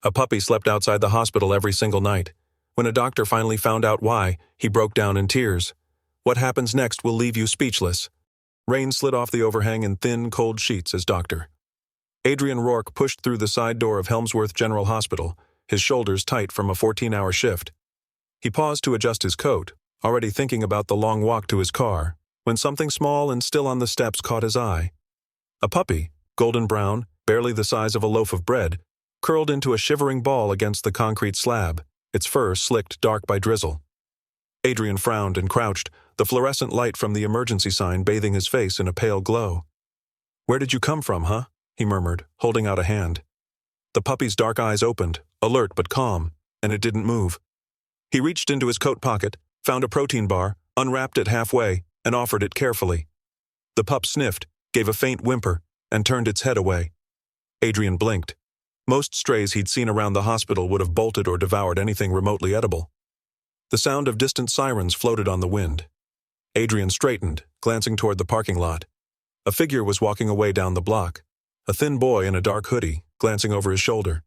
A puppy slept outside the hospital every single night. When a doctor finally found out why, he broke down in tears. What happens next will leave you speechless. Rain slid off the overhang in thin, cold sheets as doctor. Adrian Rourke pushed through the side door of Helmsworth General Hospital, his shoulders tight from a 14-hour shift. He paused to adjust his coat, already thinking about the long walk to his car, when something small and still on the steps caught his eye. A puppy, golden brown, barely the size of a loaf of bread, curled into a shivering ball against the concrete slab, its fur slicked dark by drizzle. Adrian frowned and crouched, the fluorescent light from the emergency sign bathing his face in a pale glow. "Where did you come from, huh?" he murmured, holding out a hand. The puppy's dark eyes opened, alert but calm, and it didn't move. He reached into his coat pocket, found a protein bar, unwrapped it halfway, and offered it carefully. The pup sniffed, gave a faint whimper, and turned its head away. Adrian blinked. Most strays he'd seen around the hospital would have bolted or devoured anything remotely edible. The sound of distant sirens floated on the wind. Adrian straightened, glancing toward the parking lot. A figure was walking away down the block, a thin boy in a dark hoodie, glancing over his shoulder.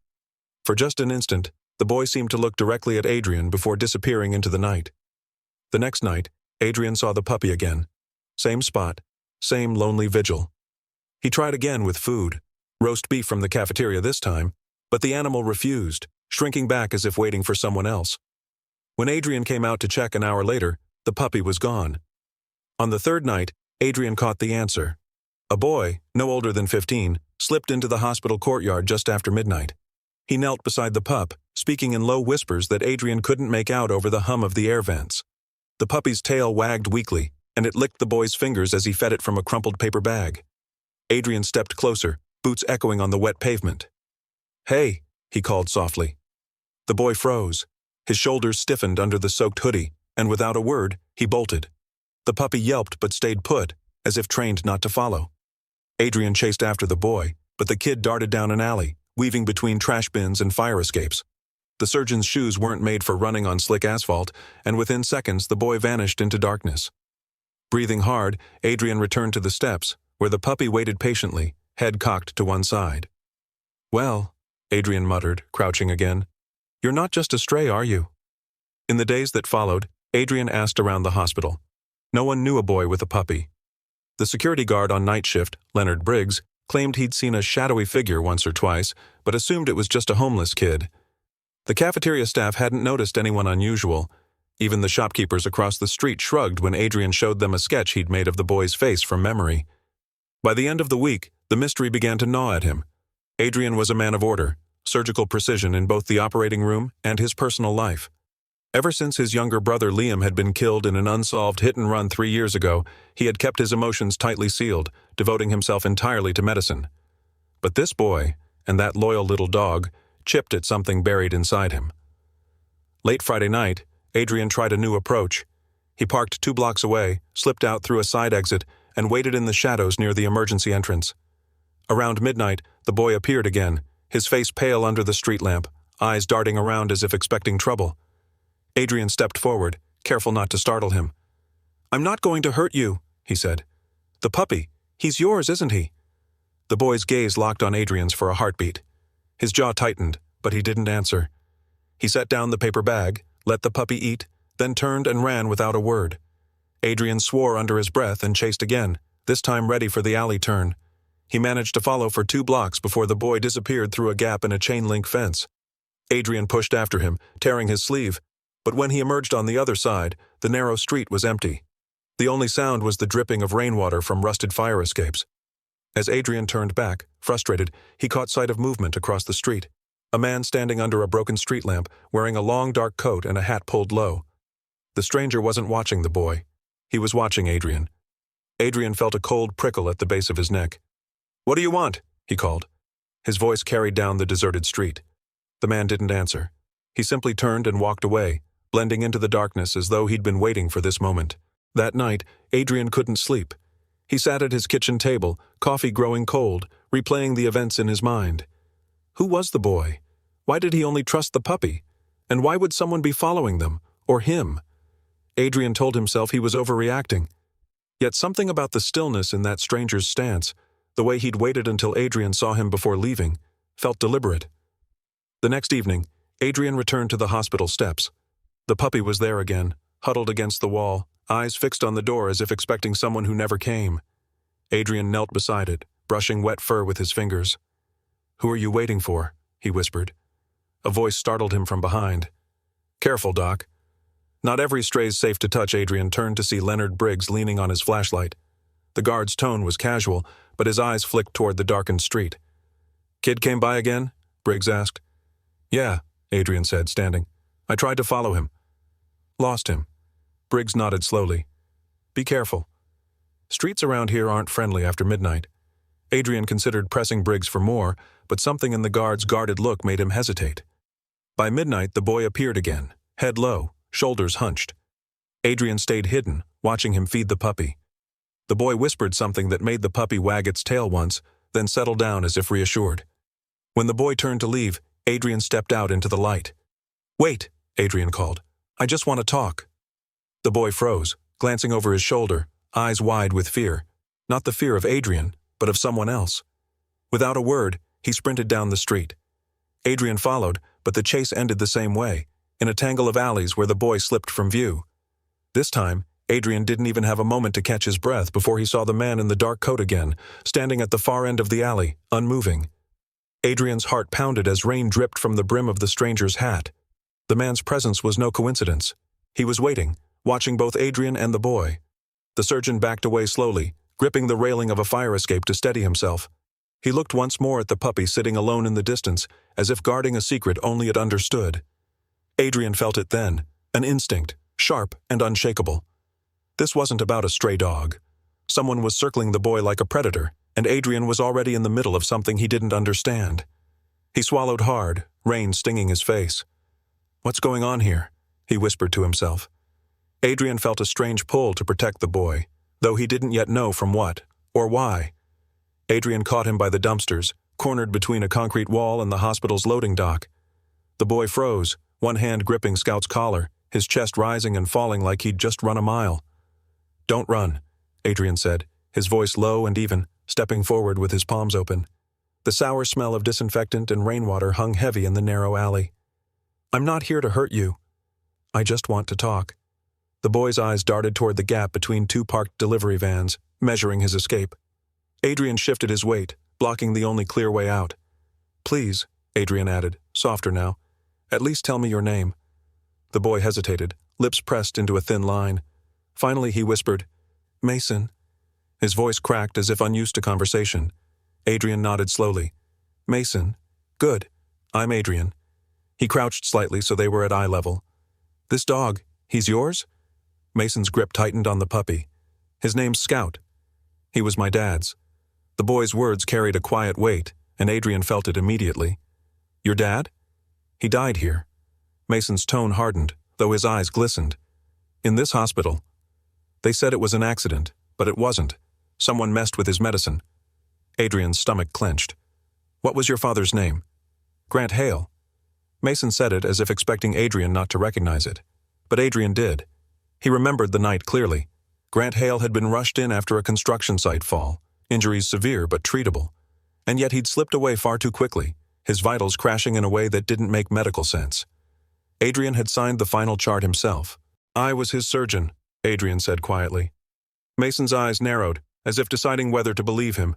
For just an instant, the boy seemed to look directly at Adrian before disappearing into the night. The next night, Adrian saw the puppy again. Same spot, same lonely vigil. He tried again with food, roast beef from the cafeteria this time, but the animal refused, shrinking back as if waiting for someone else. When Adrian came out to check an hour later, the puppy was gone. On the third night, Adrian caught the answer. A boy, no older than 15, slipped into the hospital courtyard just after midnight. He knelt beside the pup, speaking in low whispers that Adrian couldn't make out over the hum of the air vents. The puppy's tail wagged weakly, and it licked the boy's fingers as he fed it from a crumpled paper bag. Adrian stepped closer, boots echoing on the wet pavement. "Hey," he called softly. The boy froze. His shoulders stiffened under the soaked hoodie, and without a word, he bolted. The puppy yelped but stayed put, as if trained not to follow. Adrian chased after the boy, but the kid darted down an alley, weaving between trash bins and fire escapes. The surgeon's shoes weren't made for running on slick asphalt, and within seconds the boy vanished into darkness. Breathing hard, Adrian returned to the steps, where the puppy waited patiently, head cocked to one side. "Well," Adrian muttered, crouching again, "you're not just a stray, are you?" In the days that followed, Adrian asked around the hospital. No one knew a boy with a puppy. The security guard on night shift, Leonard Briggs, claimed he'd seen a shadowy figure once or twice, but assumed it was just a homeless kid. The cafeteria staff hadn't noticed anyone unusual. Even the shopkeepers across the street shrugged when Adrian showed them a sketch he'd made of the boy's face from memory. By the end of the week, the mystery began to gnaw at him. Adrian was a man of order, surgical precision in both the operating room and his personal life. Ever since his younger brother Liam had been killed in an unsolved hit-and-run 3 years ago, he had kept his emotions tightly sealed, devoting himself entirely to medicine. But this boy, and that loyal little dog, chipped at something buried inside him. Late Friday night, Adrian tried a new approach. He parked 2 blocks away, slipped out through a side exit, and waited in the shadows near the emergency entrance. Around midnight, the boy appeared again, his face pale under the street lamp, eyes darting around as if expecting trouble. Adrian stepped forward, careful not to startle him. "I'm not going to hurt you," he said. "The puppy, he's yours, isn't he?" The boy's gaze locked on Adrian's for a heartbeat. His jaw tightened, but he didn't answer. He set down the paper bag, let the puppy eat, then turned and ran without a word. Adrian swore under his breath and chased again, this time ready for the alley turn. He managed to follow for 2 blocks before the boy disappeared through a gap in a chain-link fence. Adrian pushed after him, tearing his sleeve, but when he emerged on the other side, the narrow street was empty. The only sound was the dripping of rainwater from rusted fire escapes. As Adrian turned back, frustrated, he caught sight of movement across the street. A man standing under a broken street lamp, wearing a long dark coat and a hat pulled low. The stranger wasn't watching the boy. He was watching Adrian. Adrian felt a cold prickle at the base of his neck. "What do you want?" he called. His voice carried down the deserted street. The man didn't answer. He simply turned and walked away, blending into the darkness as though he'd been waiting for this moment. That night, Adrian couldn't sleep. He sat at his kitchen table, coffee growing cold, replaying the events in his mind. Who was the boy? Why did he only trust the puppy? And why would someone be following them, or him? Adrian told himself he was overreacting. Yet something about the stillness in that stranger's stance, the way he'd waited until Adrian saw him before leaving, felt deliberate. The next evening, Adrian returned to the hospital steps. The puppy was there again, huddled against the wall, eyes fixed on the door as if expecting someone who never came. Adrian knelt beside it, brushing wet fur with his fingers. "Who are you waiting for?" he whispered. A voice startled him from behind. "Careful, Doc." Not every stray's safe to touch. Adrian turned to see Leonard Briggs leaning on his flashlight. The guard's tone was casual, but his eyes flicked toward the darkened street. "Kid came by again?" Briggs asked. "Yeah," Adrian said, standing. "I tried to follow him." "Lost him." Briggs nodded slowly. "Be careful. Streets around here aren't friendly after midnight." Adrian considered pressing Briggs for more, but something in the guard's guarded look made him hesitate. By midnight, the boy appeared again, head low, shoulders hunched. Adrian stayed hidden, watching him feed the puppy. The boy whispered something that made the puppy wag its tail once, then settle down as if reassured. When the boy turned to leave, Adrian stepped out into the light. "Wait," Adrian called. "I just want to talk." The boy froze, glancing over his shoulder, eyes wide with fear. Not the fear of Adrian, but of someone else. Without a word, he sprinted down the street. Adrian followed, but the chase ended the same way, in a tangle of alleys where the boy slipped from view. This time, Adrian didn't even have a moment to catch his breath before he saw the man in the dark coat again, standing at the far end of the alley, unmoving. Adrian's heart pounded as rain dripped from the brim of the stranger's hat. The man's presence was no coincidence. He was waiting, watching both Adrian and the boy. The surgeon backed away slowly, gripping the railing of a fire escape to steady himself. He looked once more at the puppy sitting alone in the distance, as if guarding a secret only it understood. Adrian felt it then, an instinct, sharp and unshakable. This wasn't about a stray dog. Someone was circling the boy like a predator, and Adrian was already in the middle of something he didn't understand. He swallowed hard, rain stinging his face. "What's going on here?" he whispered to himself. Adrian felt a strange pull to protect the boy, though he didn't yet know from what, or why. Adrian caught him by the dumpsters, cornered between a concrete wall and the hospital's loading dock. The boy froze, one hand gripping Scout's collar, his chest rising and falling like he'd just run a mile. "Don't run," Adrian said, his voice low and even, stepping forward with his palms open. The sour smell of disinfectant and rainwater hung heavy in the narrow alley. "I'm not here to hurt you. I just want to talk." The boy's eyes darted toward the gap between two parked delivery vans, measuring his escape. Adrian shifted his weight, blocking the only clear way out. "Please," Adrian added, softer now, "at least tell me your name." The boy hesitated, lips pressed into a thin line. Finally he whispered, "Mason." His voice cracked as if unused to conversation. Adrian nodded slowly. "Mason. Good. I'm Adrian." He crouched slightly so they were at eye level. "This dog, he's yours?" Mason's grip tightened on the puppy. "His name's Scout. He was my dad's." The boy's words carried a quiet weight, and Adrian felt it immediately. "Your dad?" "He died here." Mason's tone hardened, though his eyes glistened. "In this hospital." "They said it was an accident, but it wasn't. Someone messed with his medicine." Adrian's stomach clenched. "What was your father's name?" "Grant Hale." Mason said it as if expecting Adrian not to recognize it. But Adrian did. He remembered the night clearly. Grant Hale had been rushed in after a construction site fall, injuries severe but treatable. And yet he'd slipped away far too quickly, his vitals crashing in a way that didn't make medical sense. Adrian had signed the final chart himself. "I was his surgeon," Adrian said quietly. Mason's eyes narrowed, as if deciding whether to believe him.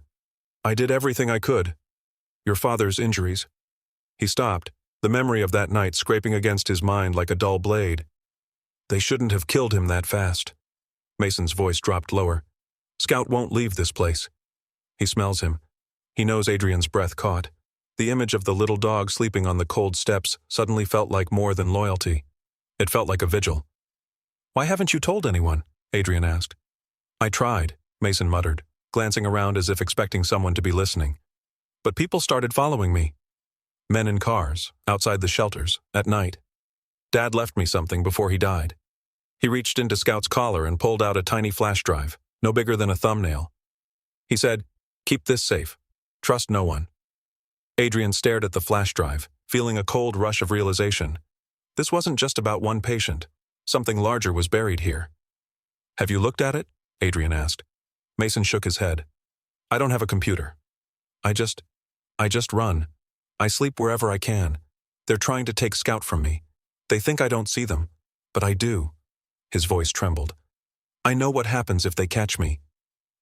"I did everything I could. Your father's injuries." He stopped, the memory of that night scraping against his mind like a dull blade. "They shouldn't have killed him that fast." Mason's voice dropped lower. "Scout won't leave this place. He smells him." He knows Adrian's breath caught. The image of the little dog sleeping on the cold steps suddenly felt like more than loyalty. It felt like a vigil. "Why haven't you told anyone?" Adrian asked. "I tried," Mason muttered, glancing around as if expecting someone to be listening. "But people started following me. Men in cars, outside the shelters, at night. Dad left me something before he died." He reached into Scout's collar and pulled out a tiny flash drive, no bigger than a thumbnail. He said, "Keep this safe. Trust no one." Adrian stared at the flash drive, feeling a cold rush of realization. This wasn't just about one patient. Something larger was buried here. "Have you looked at it?" Adrian asked. Mason shook his head. "I don't have a computer. I just run. I sleep wherever I can. They're trying to take Scout from me. They think I don't see them, but I do." His voice trembled. "I know what happens if they catch me."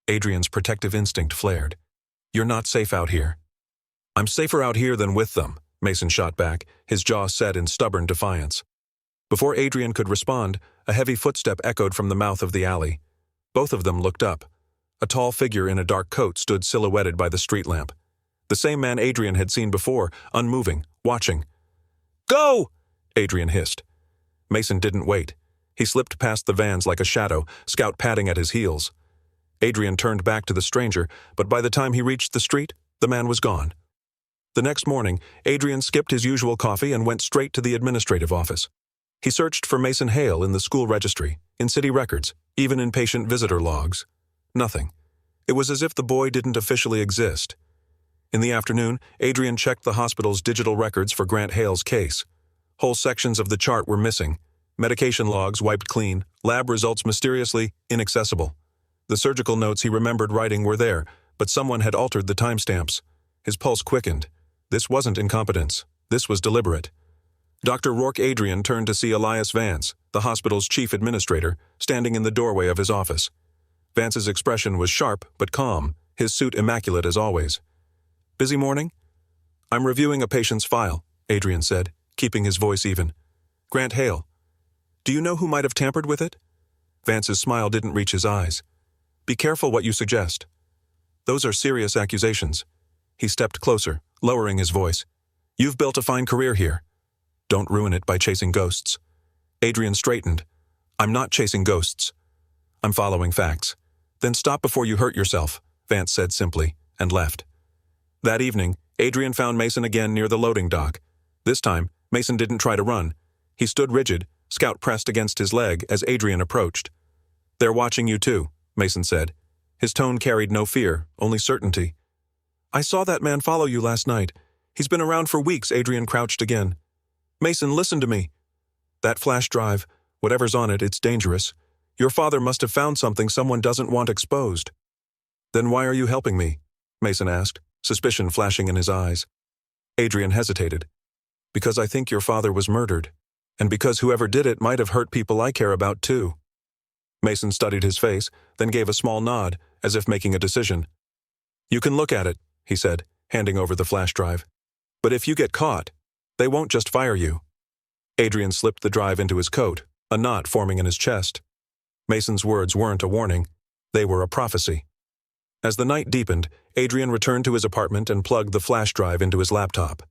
Adrian's protective instinct flared. "You're not safe out here." "I'm safer out here than with them," Mason shot back, his jaw set in stubborn defiance. Before Adrian could respond, a heavy footstep echoed from the mouth of the alley. Both of them looked up. A tall figure in a dark coat stood silhouetted by the street lamp. The same man Adrian had seen before, unmoving, watching. "Go!" Adrian hissed. Mason didn't wait. He slipped past the vans like a shadow, Scout padding at his heels. Adrian turned back to the stranger, but by the time he reached the street, the man was gone. The next morning, Adrian skipped his usual coffee and went straight to the administrative office. He searched for Mason Hale in the school registry, in city records, even in patient visitor logs. Nothing. It was as if the boy didn't officially exist. In the afternoon, Adrian checked the hospital's digital records for Grant Hale's case. Whole sections of the chart were missing. Medication logs wiped clean, lab results mysteriously inaccessible. The surgical notes he remembered writing were there, but someone had altered the timestamps. His pulse quickened. This wasn't incompetence. This was deliberate. Dr. Rourke Adrian turned to see Elias Vance, the hospital's chief administrator, standing in the doorway of his office. Vance's expression was sharp but calm, his suit immaculate as always. "Busy morning?" "I'm reviewing a patient's file," Adrian said, keeping his voice even. "Grant Hale. Do you know who might have tampered with it?" Vance's smile didn't reach his eyes. "Be careful what you suggest. Those are serious accusations." He stepped closer, lowering his voice. "You've built a fine career here. Don't ruin it by chasing ghosts." Adrian straightened. "I'm not chasing ghosts. I'm following facts." "Then stop before you hurt yourself," Vance said simply, and left. That evening, Adrian found Mason again near the loading dock. This time, Mason didn't try to run. He stood rigid, Scout pressed against his leg as Adrian approached. "They're watching you too," Mason said. His tone carried no fear, only certainty. "I saw that man follow you last night. He's been around for weeks." Adrian crouched again. "Mason, listen to me. That flash drive, whatever's on it, it's dangerous. Your father must have found something someone doesn't want exposed." "Then why are you helping me?" Mason asked, suspicion flashing in his eyes. Adrian hesitated. "Because I think your father was murdered, and because whoever did it might have hurt people I care about too." Mason studied his face, then gave a small nod, as if making a decision. "You can look at it," he said, handing over the flash drive. "But if you get caught, they won't just fire you." Adrian slipped the drive into his coat, a knot forming in his chest. Mason's words weren't a warning. They were a prophecy. As the night deepened, Adrian returned to his apartment and plugged the flash drive into his laptop.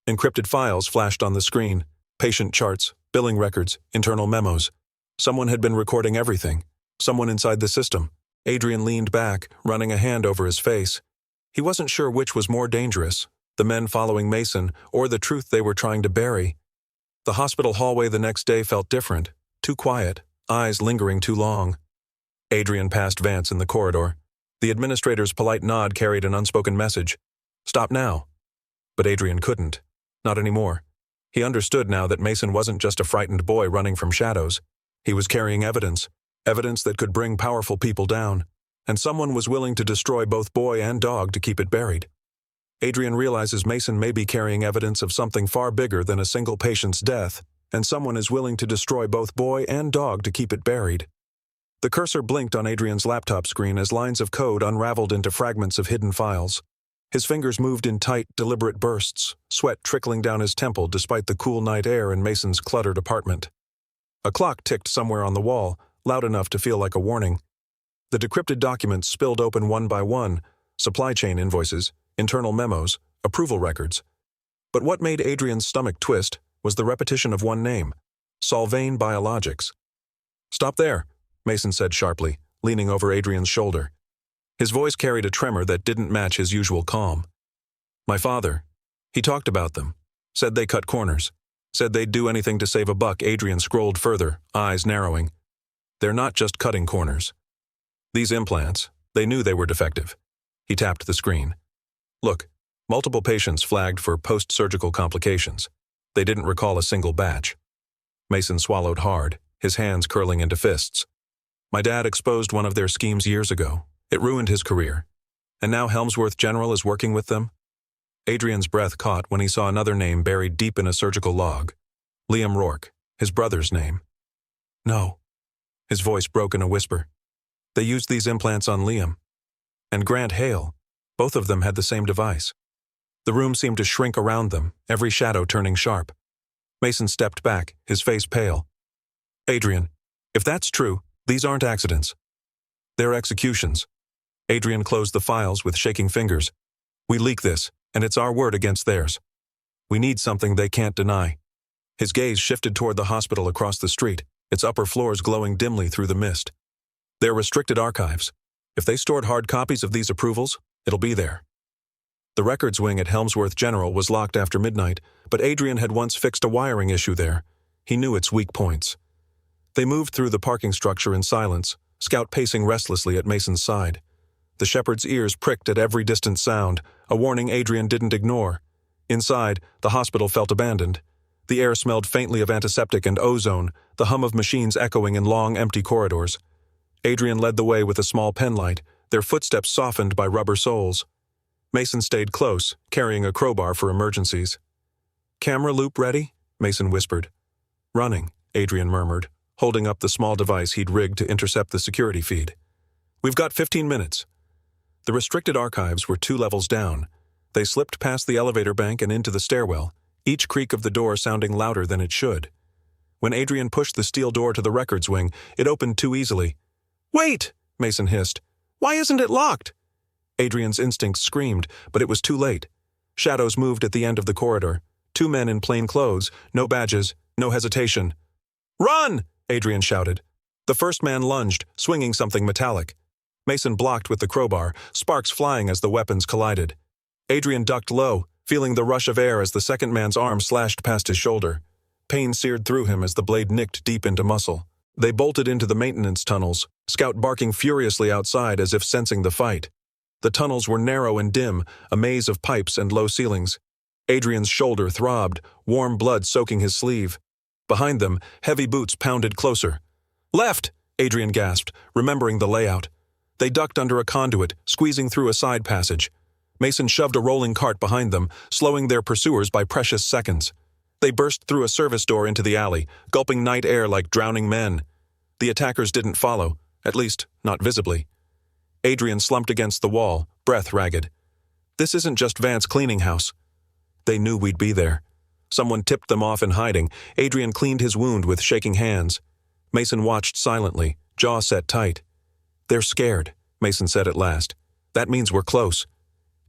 Encrypted files flashed on the screen. Patient charts, billing records, internal memos. Someone had been recording everything. Someone inside the system. Adrian leaned back, running a hand over his face. He wasn't sure which was more dangerous, the men following Mason or the truth they were trying to bury. The hospital hallway the next day felt different, too quiet, eyes lingering too long. Adrian passed Vance in the corridor. The administrator's polite nod carried an unspoken message. "Stop now." But Adrian couldn't. Not anymore. He understood now that Mason wasn't just a frightened boy running from shadows. He was carrying evidence that could bring powerful people down, and someone was willing to destroy both boy and dog to keep it buried. Adrian realizes Mason may be carrying evidence of something far bigger than a single patient's death, and someone is willing to destroy both boy and dog to keep it buried. The cursor blinked on Adrian's laptop screen as lines of code unraveled into fragments of hidden files. His fingers moved in tight, deliberate bursts, sweat trickling down his temple despite the cool night air in Mason's cluttered apartment. A clock ticked somewhere on the wall, loud enough to feel like a warning. The decrypted documents spilled open one by one, supply chain invoices, internal memos, approval records. But what made Adrian's stomach twist was the repetition of one name, Solvane Biologics. "Stop there," Mason said sharply, leaning over Adrian's shoulder. His voice carried a tremor that didn't match his usual calm. "My father. He talked about them. Said they cut corners. Said they'd do anything to save a buck." Adrian scrolled further, eyes narrowing. "They're not just cutting corners. These implants, they knew they were defective." He tapped the screen. "Look, multiple patients flagged for post-surgical complications. They didn't recall a single batch." Mason swallowed hard, his hands curling into fists. "My dad exposed one of their schemes years ago. It ruined his career. And now Helmsworth General is working with them?" Adrian's breath caught when he saw another name buried deep in a surgical log. Liam Rourke, his brother's name. No. His voice broke in a whisper. They used these implants on Liam. And Grant Hale. Both of them had the same device. The room seemed to shrink around them, every shadow turning sharp. Mason stepped back, his face pale. Adrian, if that's true, these aren't accidents. They're executions. Adrian closed the files with shaking fingers. We leak this, and it's our word against theirs. We need something they can't deny. His gaze shifted toward the hospital across the street, its upper floors glowing dimly through the mist. They're restricted archives. If they stored hard copies of these approvals, it'll be there. The records wing at Helmsworth General was locked after midnight, but Adrian had once fixed a wiring issue there. He knew its weak points. They moved through the parking structure in silence, Scout pacing restlessly at Mason's side. The shepherd's ears pricked at every distant sound, a warning Adrian didn't ignore. Inside, the hospital felt abandoned. The air smelled faintly of antiseptic and ozone, the hum of machines echoing in long, empty corridors. Adrian led the way with a small penlight, their footsteps softened by rubber soles. Mason stayed close, carrying a crowbar for emergencies. Camera loop ready? Mason whispered. Running, Adrian murmured, holding up the small device he'd rigged to intercept the security feed. We've got 15 minutes. The restricted archives were 2 levels down. They slipped past the elevator bank and into the stairwell, each creak of the door sounding louder than it should. When Adrian pushed the steel door to the records wing, it opened too easily. Wait! Mason hissed. Why isn't it locked? Adrian's instincts screamed, but it was too late. Shadows moved at the end of the corridor. 2 men in plain clothes, no badges, no hesitation. Run! Adrian shouted. The first man lunged, swinging something metallic. Mason blocked with the crowbar, sparks flying as the weapons collided. Adrian ducked low, feeling the rush of air as the second man's arm slashed past his shoulder. Pain seared through him as the blade nicked deep into muscle. They bolted into the maintenance tunnels, Scout barking furiously outside as if sensing the fight. The tunnels were narrow and dim, a maze of pipes and low ceilings. Adrian's shoulder throbbed, warm blood soaking his sleeve. Behind them, heavy boots pounded closer. Left! Adrian gasped, remembering the layout. They ducked under a conduit, squeezing through a side passage. Mason shoved a rolling cart behind them, slowing their pursuers by precious seconds. They burst through a service door into the alley, gulping night air like drowning men. The attackers didn't follow, at least, not visibly. Adrian slumped against the wall, breath ragged. This isn't just Vance Cleaning House. They knew we'd be there. Someone tipped them off in hiding. Adrian cleaned his wound with shaking hands. Mason watched silently, jaw set tight. They're scared, Mason said at last. That means we're close.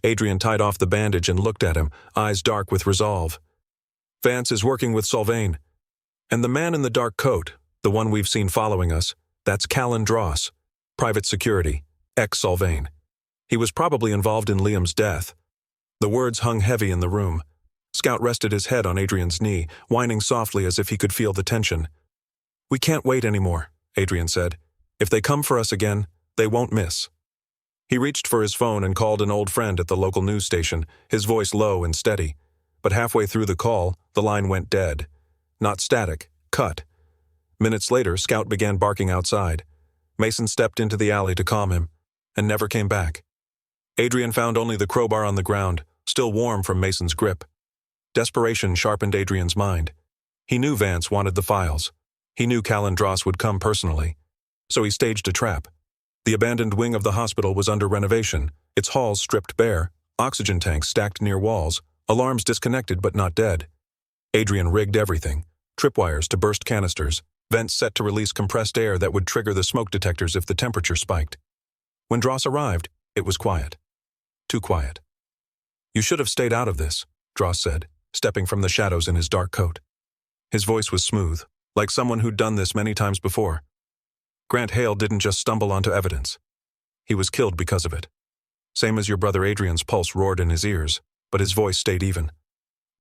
Adrian tied off the bandage and looked at him, eyes dark with resolve. Vance is working with Sylvain. And the man in the dark coat, the one we've seen following us, that's Callan Dross, private security, ex-Sylvain. He was probably involved in Liam's death. The words hung heavy in the room. Scout rested his head on Adrian's knee, whining softly as if he could feel the tension. We can't wait anymore, Adrian said. If they come for us again, they won't miss. He reached for his phone and called an old friend at the local news station, his voice low and steady. But halfway through the call, the line went dead. Not static, cut. Minutes later, Scout began barking outside. Mason stepped into the alley to calm him, and never came back. Adrian found only the crowbar on the ground, still warm from Mason's grip. Desperation sharpened Adrian's mind. He knew Vance wanted the files. He knew Callan Dross would come personally. So he staged a trap. The abandoned wing of the hospital was under renovation, its halls stripped bare, oxygen tanks stacked near walls, alarms disconnected but not dead. Adrian rigged everything, tripwires to burst canisters, vents set to release compressed air that would trigger the smoke detectors if the temperature spiked. When Dross arrived, it was quiet. Too quiet. You should have stayed out of this, Dross said, stepping from the shadows in his dark coat. His voice was smooth, like someone who'd done this many times before. Grant Hale didn't just stumble onto evidence. He was killed because of it. Same as your brother Adrian's pulse roared in his ears, but his voice stayed even.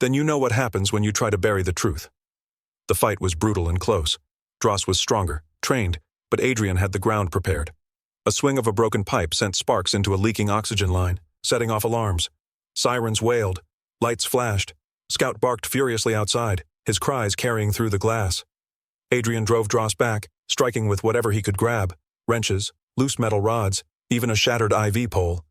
Then you know what happens when you try to bury the truth. The fight was brutal and close. Dross was stronger, trained, but Adrian had the ground prepared. A swing of a broken pipe sent sparks into a leaking oxygen line, setting off alarms. Sirens wailed. Lights flashed. Scout barked furiously outside, his cries carrying through the glass. Adrian drove Dross back, striking with whatever he could grab, wrenches, loose metal rods, even a shattered IV pole.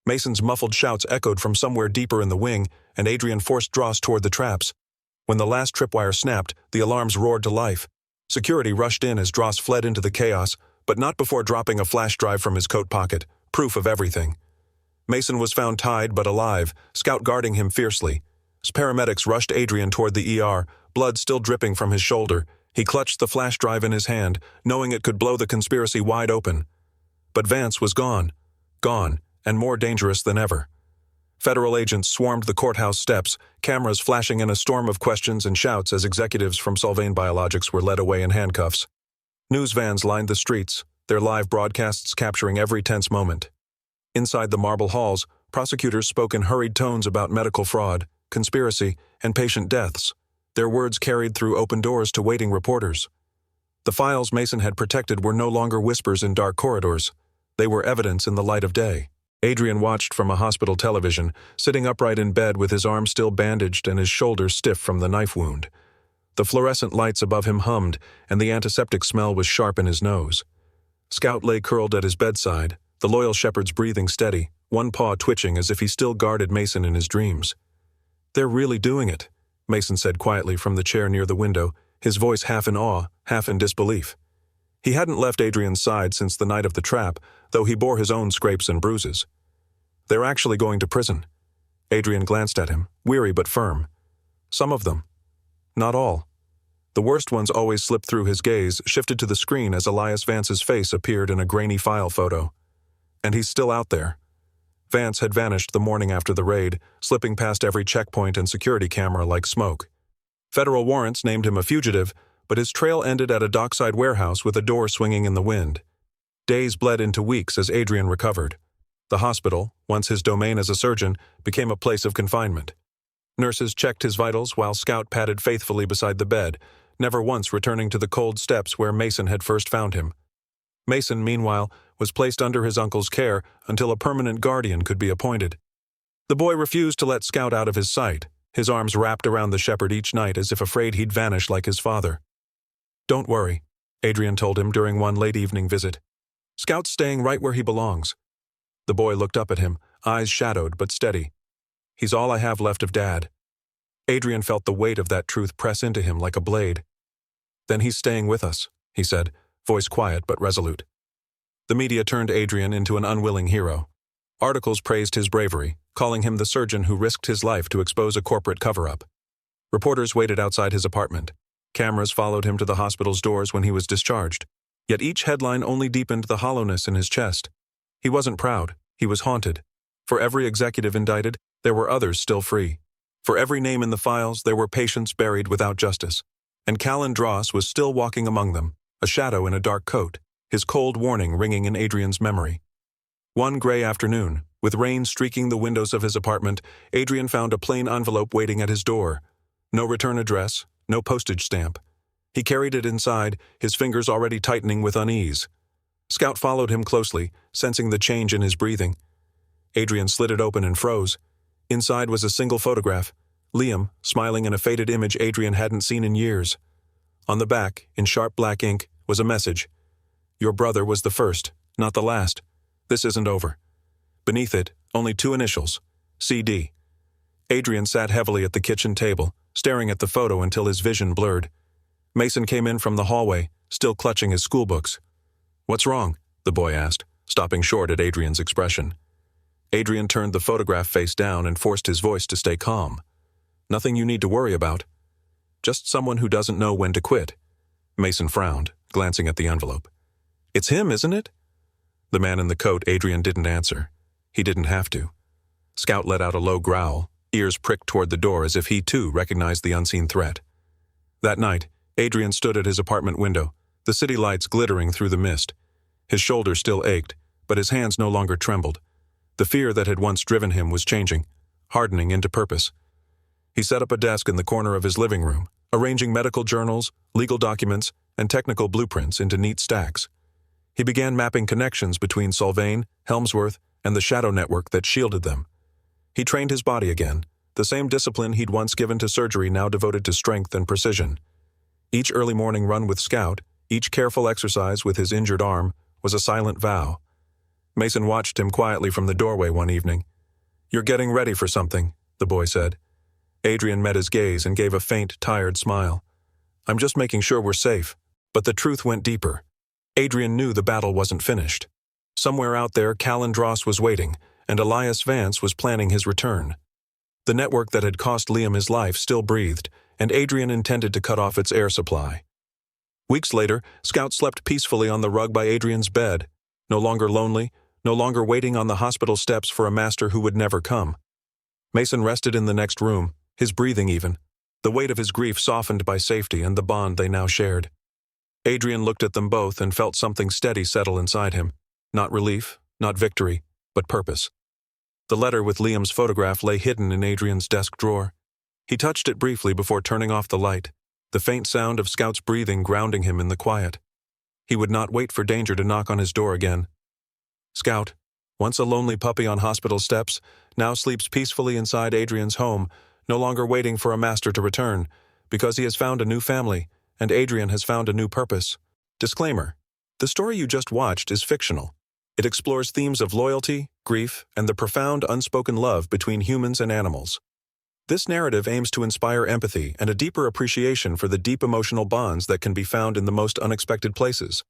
Mason's muffled shouts echoed from somewhere deeper in the wing, and Adrian forced Dross toward the traps. When the last tripwire snapped, the alarms roared to life. Security rushed in as Dross fled into the chaos, but not before dropping a flash drive from his coat pocket, proof of everything. Mason was found tied but alive, Scout guarding him fiercely. As paramedics rushed Adrian toward the ER, blood still dripping from his shoulder, he clutched the flash drive in his hand, knowing it could blow the conspiracy wide open. But Vance was gone, and more dangerous than ever. Federal agents swarmed the courthouse steps, cameras flashing in a storm of questions and shouts as executives from Solvane Biologics were led away in handcuffs. News vans lined the streets, their live broadcasts capturing every tense moment. Inside the marble halls, prosecutors spoke in hurried tones about medical fraud, conspiracy, and patient deaths, their words carried through open doors to waiting reporters. The files Mason had protected were no longer whispers in dark corridors. They were evidence in the light of day. Adrian watched from a hospital television, sitting upright in bed with his arm still bandaged and his shoulders stiff from the knife wound. The fluorescent lights above him hummed, and the antiseptic smell was sharp in his nose. Scout lay curled at his bedside, the loyal shepherd's breathing steady, one paw twitching as if he still guarded Mason in his dreams. "They're really doing it," Mason said quietly from the chair near the window, his voice half in awe, half in disbelief. He hadn't left Adrian's side since the night of the trap, though he bore his own scrapes and bruises. "They're actually going to prison." Adrian glanced at him, weary but firm. "Some of them. Not all." The worst ones always slipped through his gaze, shifted to the screen as Elias Vance's face appeared in a grainy file photo. And he's still out there. Vance had vanished the morning after the raid, slipping past every checkpoint and security camera like smoke. Federal warrants named him a fugitive, but his trail ended at a dockside warehouse with a door swinging in the wind. Days bled into weeks as Adrian recovered. The hospital, once his domain as a surgeon, became a place of confinement. Nurses checked his vitals while Scout padded faithfully beside the bed, never once returning to the cold steps where Mason had first found him. Mason, meanwhile, was placed under his uncle's care until a permanent guardian could be appointed. The boy refused to let Scout out of his sight, his arms wrapped around the shepherd each night as if afraid he'd vanish like his father. "Don't worry," Adrian told him during one late evening visit. "Scout's staying right where he belongs." The boy looked up at him, eyes shadowed but steady. "He's all I have left of Dad." Adrian felt the weight of that truth press into him like a blade. "Then he's staying with us," he said, voice quiet but resolute. The media turned Adrian into an unwilling hero. Articles praised his bravery, calling him the surgeon who risked his life to expose a corporate cover-up. Reporters waited outside his apartment. Cameras followed him to the hospital's doors when he was discharged. Yet each headline only deepened the hollowness in his chest. He wasn't proud, he was haunted. For every executive indicted, there were others still free. For every name in the files, there were patients buried without justice. And Callan Dross was still walking among them, a shadow in a dark coat, his cold warning ringing in Adrian's memory. One gray afternoon, with rain streaking the windows of his apartment, Adrian found a plain envelope waiting at his door. No return address, no postage stamp. He carried it inside, his fingers already tightening with unease. Scout followed him closely, sensing the change in his breathing. Adrian slid it open and froze. Inside was a single photograph, Liam, smiling in a faded image Adrian hadn't seen in years. On the back, in sharp black ink, was a message. "Your brother was the first, not the last. This isn't over." Beneath it, only two initials, CD. Adrian sat heavily at the kitchen table, staring at the photo until his vision blurred. Mason came in from the hallway, still clutching his schoolbooks. "What's wrong?" the boy asked, stopping short at Adrian's expression. Adrian turned the photograph face down and forced his voice to stay calm. "Nothing you need to worry about. Just someone who doesn't know when to quit." Mason frowned, glancing at the envelope. "It's him, isn't it?" The man in the coat, Adrian didn't answer. He didn't have to. Scout let out a low growl, ears pricked toward the door as if he too recognized the unseen threat. That night, Adrian stood at his apartment window, the city lights glittering through the mist. His shoulder still ached, but his hands no longer trembled. The fear that had once driven him was changing, hardening into purpose. He set up a desk in the corner of his living room, arranging medical journals, legal documents, and technical blueprints into neat stacks. He began mapping connections between Solvane, Helmsworth, and the shadow network that shielded them. He trained his body again, the same discipline he'd once given to surgery now devoted to strength and precision. Each early morning run with Scout, each careful exercise with his injured arm, was a silent vow. Mason watched him quietly from the doorway one evening. "You're getting ready for something," the boy said. Adrian met his gaze and gave a faint, tired smile. "I'm just making sure we're safe." But the truth went deeper. Adrian knew the battle wasn't finished. Somewhere out there, Calendros was waiting, and Elias Vance was planning his return. The network that had cost Liam his life still breathed, and Adrian intended to cut off its air supply. Weeks later, Scout slept peacefully on the rug by Adrian's bed, no longer lonely, no longer waiting on the hospital steps for a master who would never come. Mason rested in the next room, his breathing even, the weight of his grief softened by safety and the bond they now shared. Adrian looked at them both and felt something steady settle inside him. Not relief, not victory, but purpose. The letter with Liam's photograph lay hidden in Adrian's desk drawer. He touched it briefly before turning off the light, the faint sound of Scout's breathing grounding him in the quiet. He would not wait for danger to knock on his door again. Scout, once a lonely puppy on hospital steps, now sleeps peacefully inside Adrian's home, no longer waiting for a master to return, because he has found a new family, and Adrian has found a new purpose. Disclaimer: the story you just watched is fictional. It explores themes of loyalty, grief, and the profound unspoken love between humans and animals. This narrative aims to inspire empathy and a deeper appreciation for the deep emotional bonds that can be found in the most unexpected places.